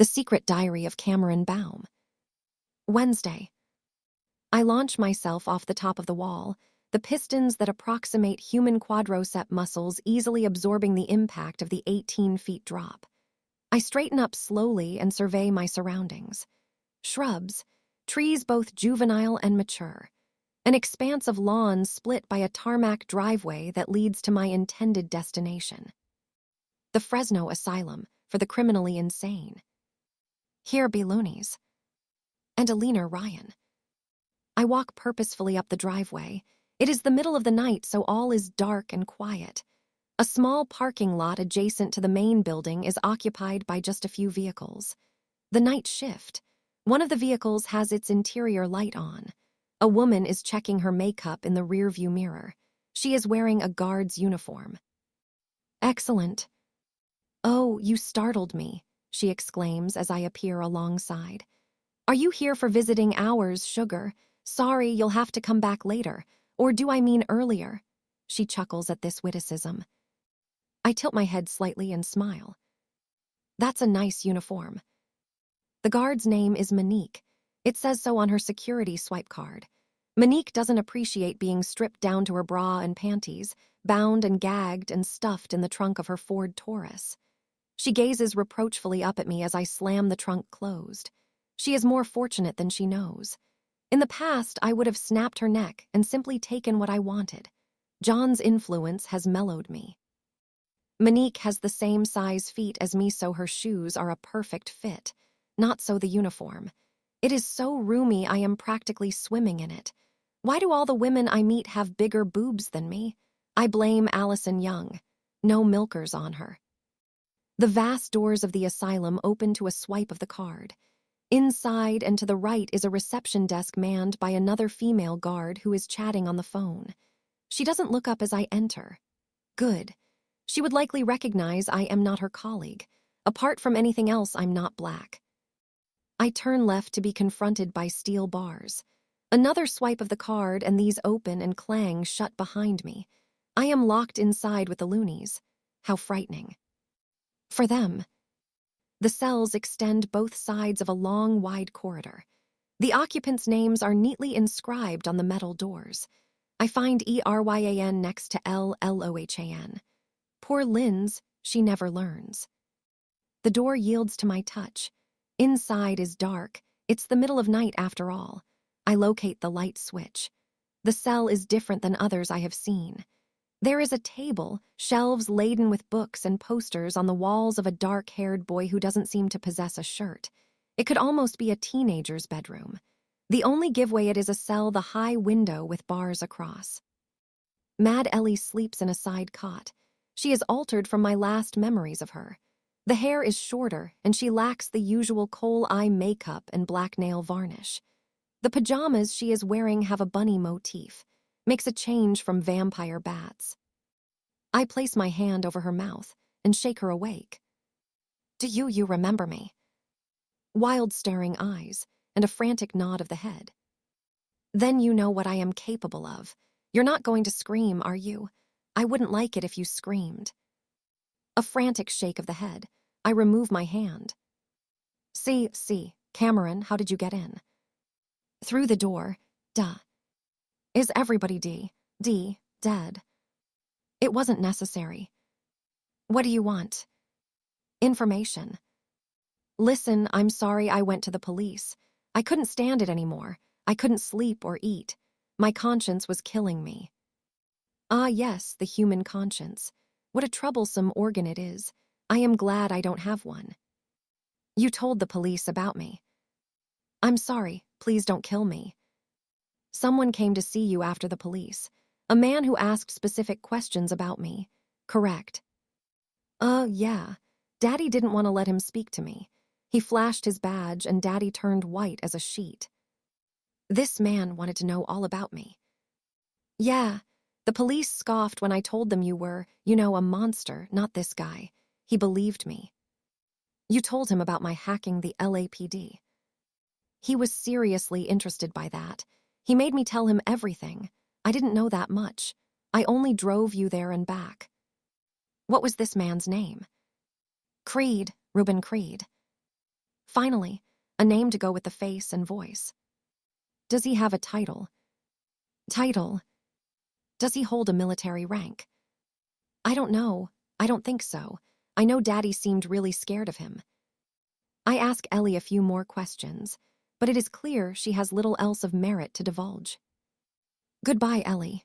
The Secret Diary of Cameron Baum. Wednesday. I launch myself off the top of the wall, the pistons that approximate human quadricep muscles easily absorbing the impact of the 18 feet drop. I straighten up slowly and survey my surroundings. Shrubs, trees both juvenile and mature. An expanse of lawn split by a tarmac driveway that leads to my intended destination. The Fresno Asylum for the criminally insane. Here be loonies. And a leaner Ryan. I walk purposefully up the driveway. It is the middle of the night, so all is dark and quiet. A small parking lot adjacent to the main building is occupied by just a few vehicles. The night shift. One of the vehicles has its interior light on. A woman is checking her makeup in the rearview mirror. She is wearing a guard's uniform. Excellent. Oh, you startled me, she exclaims as I appear alongside. Are you here for visiting hours, sugar? Sorry, you'll have to come back later. Or do I mean earlier? She chuckles at this witticism. I tilt my head slightly and smile. That's a nice uniform. The guard's name is Monique. It says so on her security swipe card. Monique doesn't appreciate being stripped down to her bra and panties, bound and gagged and stuffed in the trunk of her Ford Taurus. She gazes reproachfully up at me as I slam the trunk closed. She is more fortunate than she knows. In the past, I would have snapped her neck and simply taken what I wanted. John's influence has mellowed me. Monique has the same size feet as me, so her shoes are a perfect fit. Not so the uniform. It is so roomy I am practically swimming in it. Why do all the women I meet have bigger boobs than me? I blame Allison Young. No milkers on her. The vast doors of the asylum open to a swipe of the card. Inside and to the right is a reception desk manned by another female guard who is chatting on the phone. She doesn't look up as I enter. Good. She would likely recognize I am not her colleague. Apart from anything else, I'm not black. I turn left to be confronted by steel bars. Another swipe of the card and these open and clang shut behind me. I am locked inside with the loonies. How frightening. For them. The cells extend both sides of a long, wide corridor. The occupants' names are neatly inscribed on the metal doors. I find ERYAN next to LLOHAN. Poor Lynn's, she never learns. The door yields to my touch. Inside is dark. It's the middle of night after all. I locate the light switch. The cell is different than others I have seen. There is a table, shelves laden with books and posters on the walls of a dark-haired boy who doesn't seem to possess a shirt. It could almost be a teenager's bedroom. The only giveaway it is a cell, the high window with bars across. Mad Ellie sleeps in a side cot. She is altered from my last memories of her. The hair is shorter, and she lacks the usual coal eye makeup and black nail varnish. The pajamas she is wearing have a bunny motif. Makes a change from vampire bats. I place my hand over her mouth and shake her awake. Do you remember me? Wild staring eyes and a frantic nod of the head. Then you know what I am capable of. You're not going to scream, are you? I wouldn't like it if you screamed. A frantic shake of the head. I remove my hand. See, Cameron, how did you get in? Through the door, duh. Is everybody dead? It wasn't necessary. What do you want? Information. Listen, I'm sorry I went to the police. I couldn't stand it anymore. I couldn't sleep or eat. My conscience was killing me. Ah, yes, the human conscience. What a troublesome organ it is. I am glad I don't have one. You told the police about me. I'm sorry, please don't kill me. Someone came to see you after the police. A man who asked specific questions about me. Correct. Yeah. Daddy didn't want to let him speak to me. He flashed his badge and Daddy turned white as a sheet. This man wanted to know all about me. Yeah. The police scoffed when I told them you were, a monster, not this guy. He believed me. You told him about my hacking the LAPD. He was seriously interested by that. He made me tell him everything. I didn't know that much. I only drove you there and back. What was this man's name? Creed, Reuben Creed. Finally, a name to go with the face and voice. Does he have a title? Title? Does he hold a military rank? I don't know. I don't think so. I know Daddy seemed really scared of him. I ask Ellie a few more questions, but it is clear she has little else of merit to divulge. Goodbye, Ellie.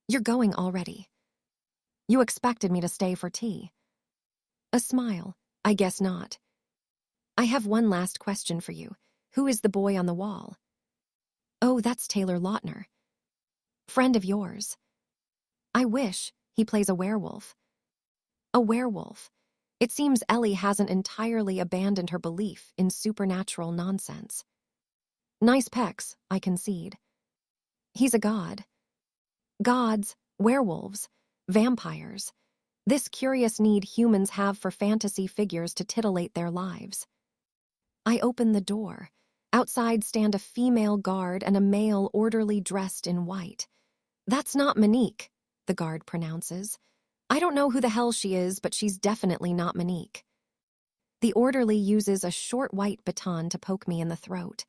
You're going already. You expected me to stay for tea. A smile. I guess not. I have one last question for you. Who is the boy on the wall? Oh, that's Taylor Lautner. Friend of yours. I wish. He plays a werewolf. A werewolf. It seems Ellie hasn't entirely abandoned her belief in supernatural nonsense. Nice pecs, I concede. He's a god. Gods, werewolves, vampires. This curious need humans have for fantasy figures to titillate their lives. I open the door. Outside stand a female guard and a male orderly dressed in white. That's not Monique, the guard pronounces. I don't know who the hell she is, but she's definitely not Monique. The orderly uses a short white baton to poke me in the throat.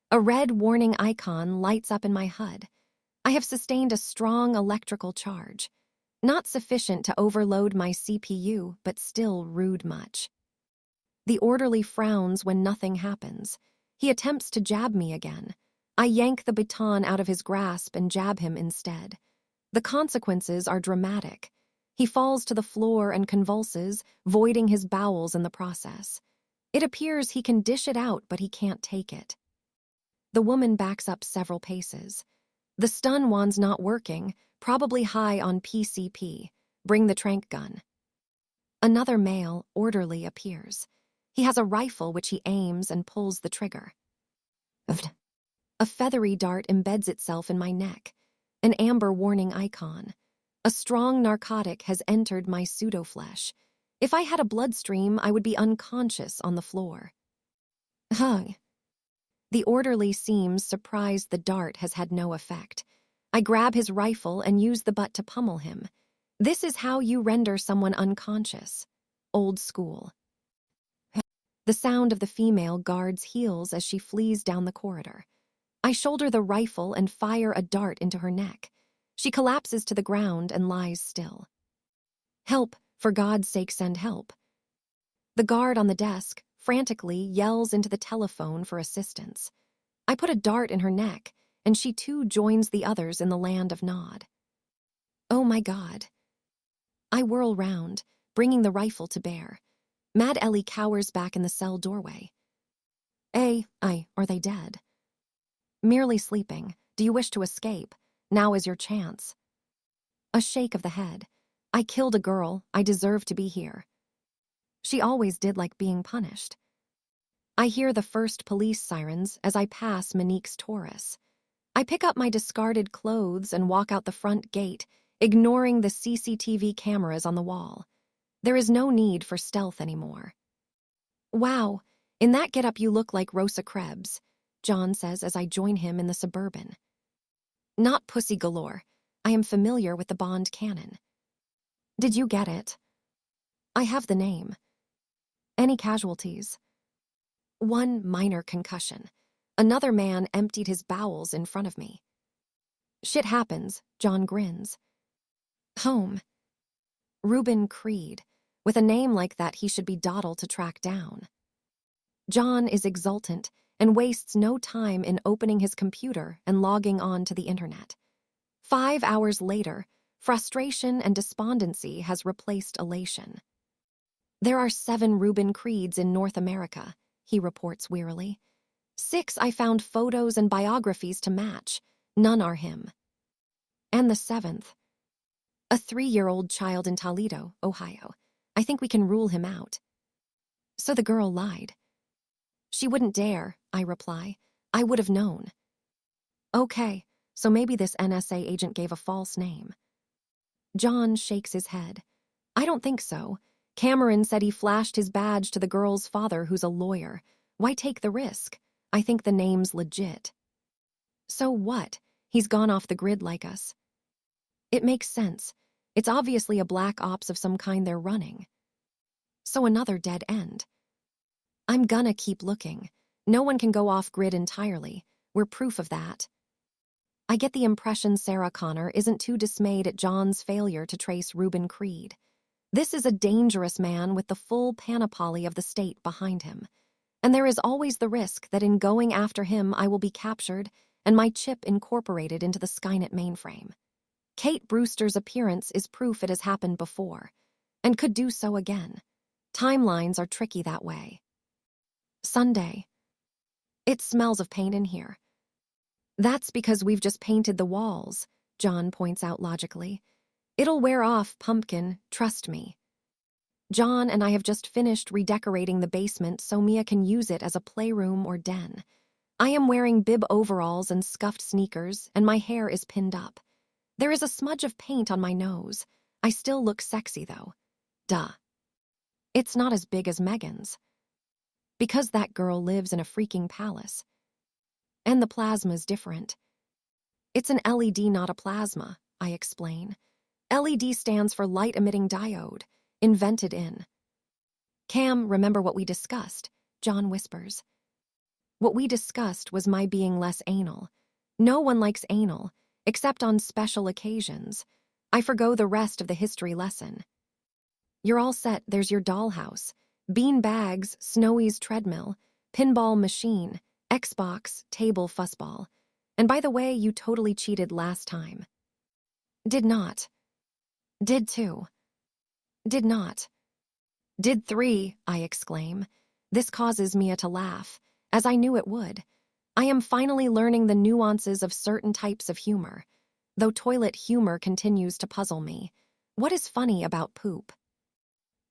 A red warning icon lights up in my HUD. I have sustained a strong electrical charge. Not sufficient to overload my CPU, but still rude much. The orderly frowns when nothing happens. He attempts to jab me again. I yank the baton out of his grasp and jab him instead. The consequences are dramatic. He falls to the floor and convulses, voiding his bowels in the process. It appears he can dish it out, but he can't take it. The woman backs up several paces. The stun wand's not working, probably high on PCP. Bring the tranq gun. Another male, orderly, appears. He has a rifle which he aims and pulls the trigger. A feathery dart embeds itself in my neck. An amber warning icon. A strong narcotic has entered my pseudo-flesh. If I had a bloodstream, I would be unconscious on the floor. Hung. The orderly seems surprised the dart has had no effect. I grab his rifle and use the butt to pummel him. This is how you render someone unconscious. Old school. The sound of the female guard's heels as she flees down the corridor. I shoulder the rifle and fire a dart into her neck. She collapses to the ground and lies still. Help, for God's sake, send help. The guard on the desk frantically yells into the telephone for assistance. I put a dart in her neck, and she too joins the others in the land of Nod. Oh my God. I whirl round, bringing the rifle to bear. Mad Ellie cowers back in the cell doorway. Are they dead? Merely sleeping. Do you wish to escape? Now is your chance. A shake of the head. I killed a girl. I deserve to be here. She always did like being punished. I hear the first police sirens as I pass Monique's Taurus. I pick up my discarded clothes and walk out the front gate, ignoring the CCTV cameras on the wall. There is no need for stealth anymore. Wow, in that getup you look like Rosa Krebs, John says as I join him in the Suburban. Not pussy galore. I am familiar with the Bond canon. Did you get it? I have the name. Any casualties? One minor concussion. Another man emptied his bowels in front of me. Shit happens, John grins. Home. Reuben Creed. With a name like that, he should be Doddle to track down. John is exultant and wastes no time in opening his computer and logging on to the internet. 5 hours later, frustration and despondency has replaced elation. There are 7 Reuben Creeds in North America, he reports wearily. 6 I found photos and biographies to match. None are him. And the 7th. A 3-year-old child in Toledo, Ohio. I think we can rule him out. So the girl lied. She wouldn't dare, I reply. I would have known. Okay, so maybe this NSA agent gave a false name. John shakes his head. I don't think so. Cameron said he flashed his badge to the girl's father, who's a lawyer. Why take the risk? I think the name's legit. So what? He's gone off the grid like us. It makes sense. It's obviously a black ops of some kind they're running. So another dead end. I'm gonna keep looking. No one can go off-grid entirely. We're proof of that. I get the impression Sarah Connor isn't too dismayed at John's failure to trace Reuben Creed. This is a dangerous man with the full panoply of the state behind him. And there is always the risk that in going after him I will be captured and my chip incorporated into the Skynet mainframe. Kate Brewster's appearance is proof it has happened before, and could do so again. Timelines are tricky that way. Sunday. It smells of paint in here. That's because we've just painted the walls, John points out logically. It'll wear off, pumpkin, trust me. John and I have just finished redecorating the basement so Mia can use it as a playroom or den. I am wearing bib overalls and scuffed sneakers, and my hair is pinned up. There is a smudge of paint on my nose. I still look sexy, though. Duh. It's not as big as Megan's. Because that girl lives in a freaking palace. And the plasma's different. It's an LED, not a plasma, I explain. LED stands for light-emitting diode, invented in. Cam, remember what we discussed, John whispers. What we discussed was my being less anal. No one likes anal, except on special occasions. I forgo the rest of the history lesson. You're all set, there's your dollhouse. Bean bags, Snowy's treadmill, pinball machine, Xbox, table fussball. And by the way, you totally cheated last time. Did not. Did 2. Did not. Did 3, I exclaim. This causes Mia to laugh, as I knew it would. I am finally learning the nuances of certain types of humor, though toilet humor continues to puzzle me. What is funny about poop?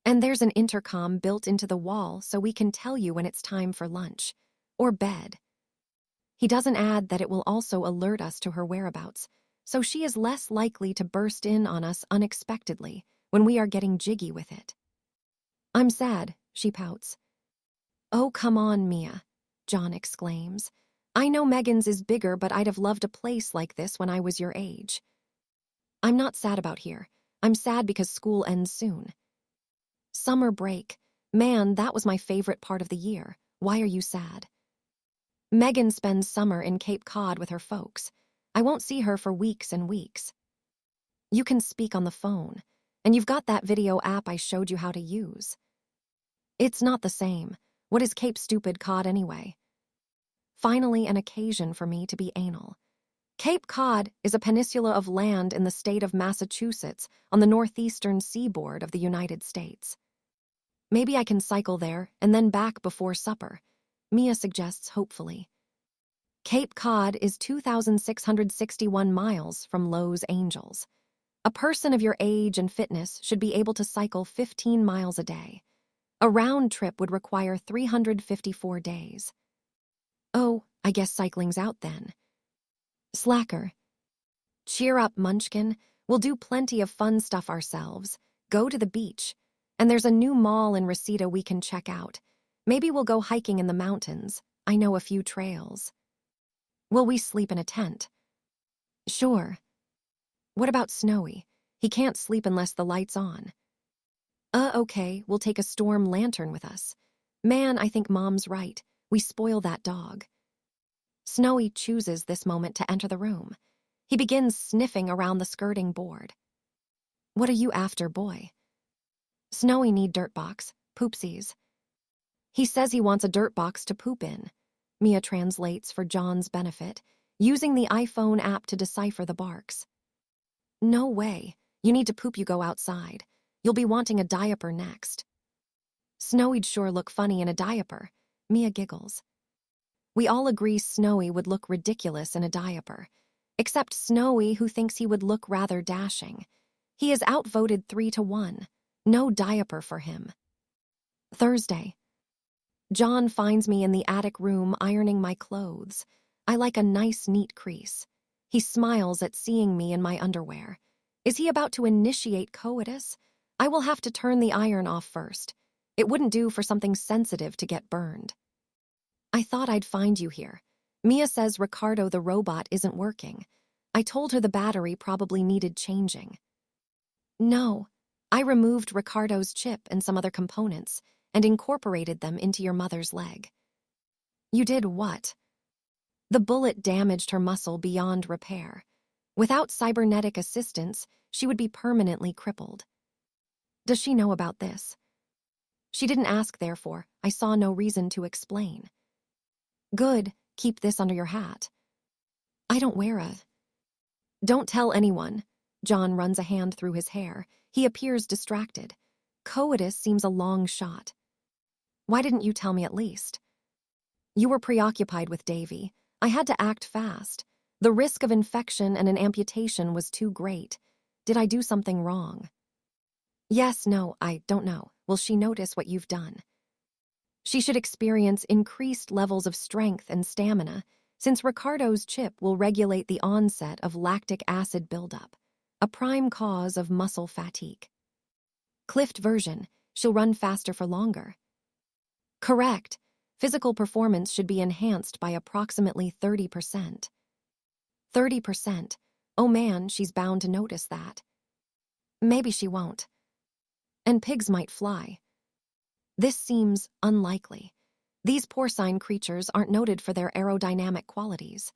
And there's an intercom built into the wall so we can tell you when it's time for lunch. Or bed. He doesn't add that it will also alert us to her whereabouts, so she is less likely to burst in on us unexpectedly when we are getting jiggy with it. I'm sad, she pouts. Oh, come on, Mia, John exclaims. I know Megan's is bigger, but I'd have loved a place like this when I was your age. I'm not sad about here. I'm sad because school ends soon. Summer break. Man, that was my favorite part of the year. Why are you sad? Megan spends summer in Cape Cod with her folks. I won't see her for weeks and weeks. You can speak on the phone, and you've got that video app I showed you how to use. It's not the same. What is Cape Stupid Cod anyway? Finally, an occasion for me to be anal. Cape Cod is a peninsula of land in the state of Massachusetts on the northeastern seaboard of the United States. Maybe I can cycle there and then back before supper, Mia suggests hopefully. Cape Cod is 2,661 miles from Los Angeles. A person of your age and fitness should be able to cycle 15 miles a day. A round trip would require 354 days. Oh, I guess cycling's out then. Slacker. Cheer up, Munchkin. We'll do plenty of fun stuff ourselves. Go to the beach. And there's a new mall in Reseda we can check out. Maybe we'll go hiking in the mountains. I know a few trails. Will we sleep in a tent? Sure. What about Snowy? He can't sleep unless the light's on. Okay, we'll take a storm lantern with us. Man, I think Mom's right. We spoil that dog. Snowy chooses this moment to enter the room. He begins sniffing around the skirting board. What are you after, boy? Snowy need dirt box, poopsies. He says he wants a dirt box to poop in. Mia translates for John's benefit, using the iPhone app to decipher the barks. No way. You need to poop, you go outside. You'll be wanting a diaper next. Snowy'd sure look funny in a diaper. Mia giggles. We all agree Snowy would look ridiculous in a diaper, except Snowy, who thinks he would look rather dashing. He is outvoted 3-1. No diaper for him. Thursday. John finds me in the attic room ironing my clothes. I like a nice, neat crease. He smiles at seeing me in my underwear. Is he about to initiate coitus? I will have to turn the iron off first. It wouldn't do for something sensitive to get burned. I thought I'd find you here. Mia says Ricardo the robot isn't working. I told her the battery probably needed changing. No, I removed Ricardo's chip and some other components, and incorporated them into your mother's leg. You did what? The bullet damaged her muscle beyond repair. Without cybernetic assistance, she would be permanently crippled. Does she know about this? She didn't ask, therefore. I saw no reason to explain. Good, keep this under your hat. I don't wear a... Don't tell anyone. John runs a hand through his hair. He appears distracted. Coitus seems a long shot. Why didn't you tell me at least? You were preoccupied with Davy. I had to act fast. The risk of infection and an amputation was too great. Did I do something wrong? Yes, no, I don't know. Will she notice what you've done? She should experience increased levels of strength and stamina, since Ricardo's chip will regulate the onset of lactic acid buildup, a prime cause of muscle fatigue. Cliffed version, she'll run faster for longer. Correct. Physical performance should be enhanced by approximately 30%. 30%? Oh man, she's bound to notice that. Maybe she won't. And pigs might fly. This seems unlikely. These porcine creatures aren't noted for their aerodynamic qualities.